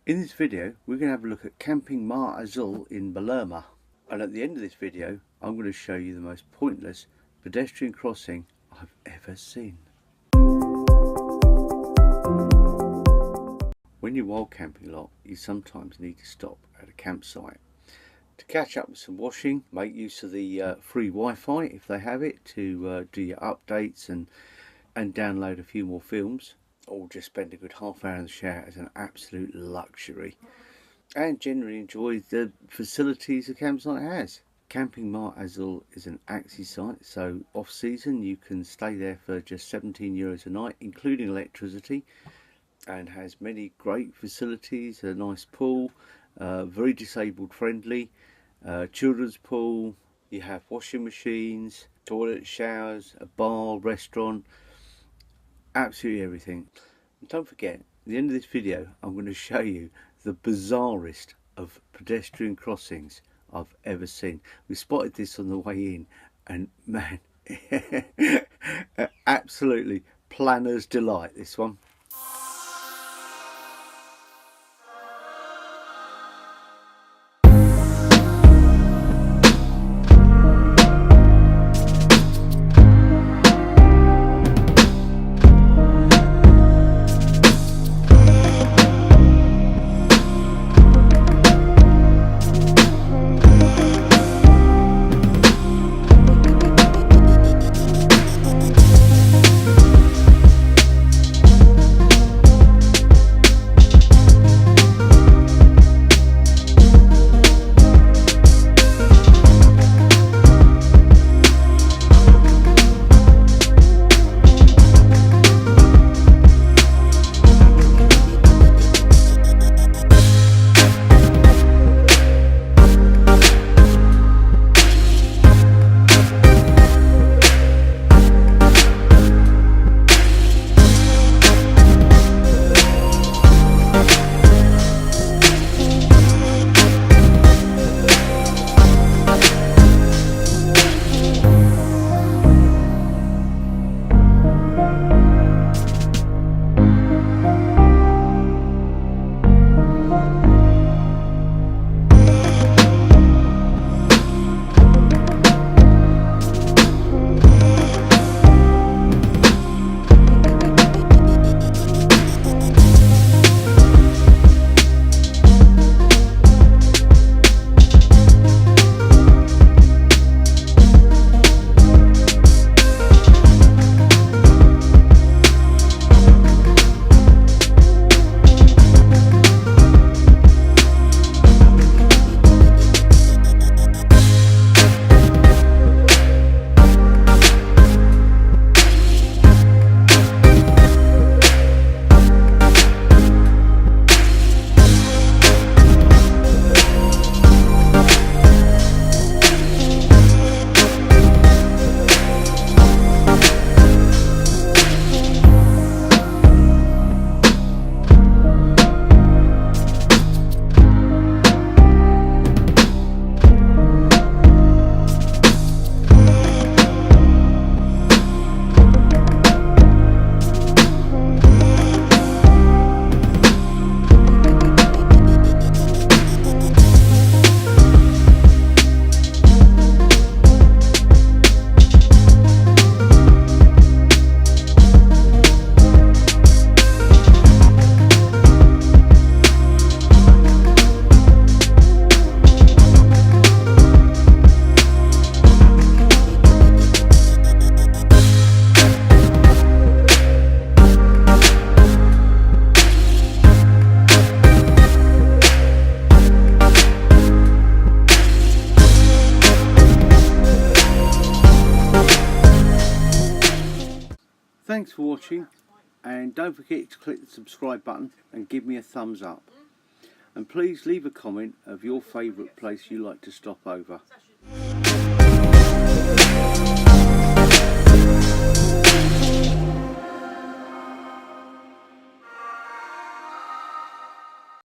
In this video we're going to have a look at Camping Mar Azul in Balerma, and at the end of this video I'm going to show you the most pointless pedestrian crossing I've ever seen. When you're wild camping a lot, you sometimes need to stop at a campsite to catch up with some washing, make use of the free Wi-Fi if they have it, to do your updates and download a few more films, or just spend a good half hour in the shower as an absolute luxury, and generally enjoy the facilities a campsite has. Camping Mar Azul is an axi site, so off season you can stay there for just €17 a night, including electricity, and has many great facilities, a nice pool, very disabled friendly, children's pool, you have washing machines, toilet, showers, a bar, restaurant, absolutely everything. And don't forget, at the end of this video I'm going to show you the bizarrest of pedestrian crossings I've ever seen. We spotted this on the way in, and man, absolutely planner's delight, this one. Thanks for watching, and don't forget to click the subscribe button and give me a thumbs up, and please leave a comment of your favourite place you like to stop over.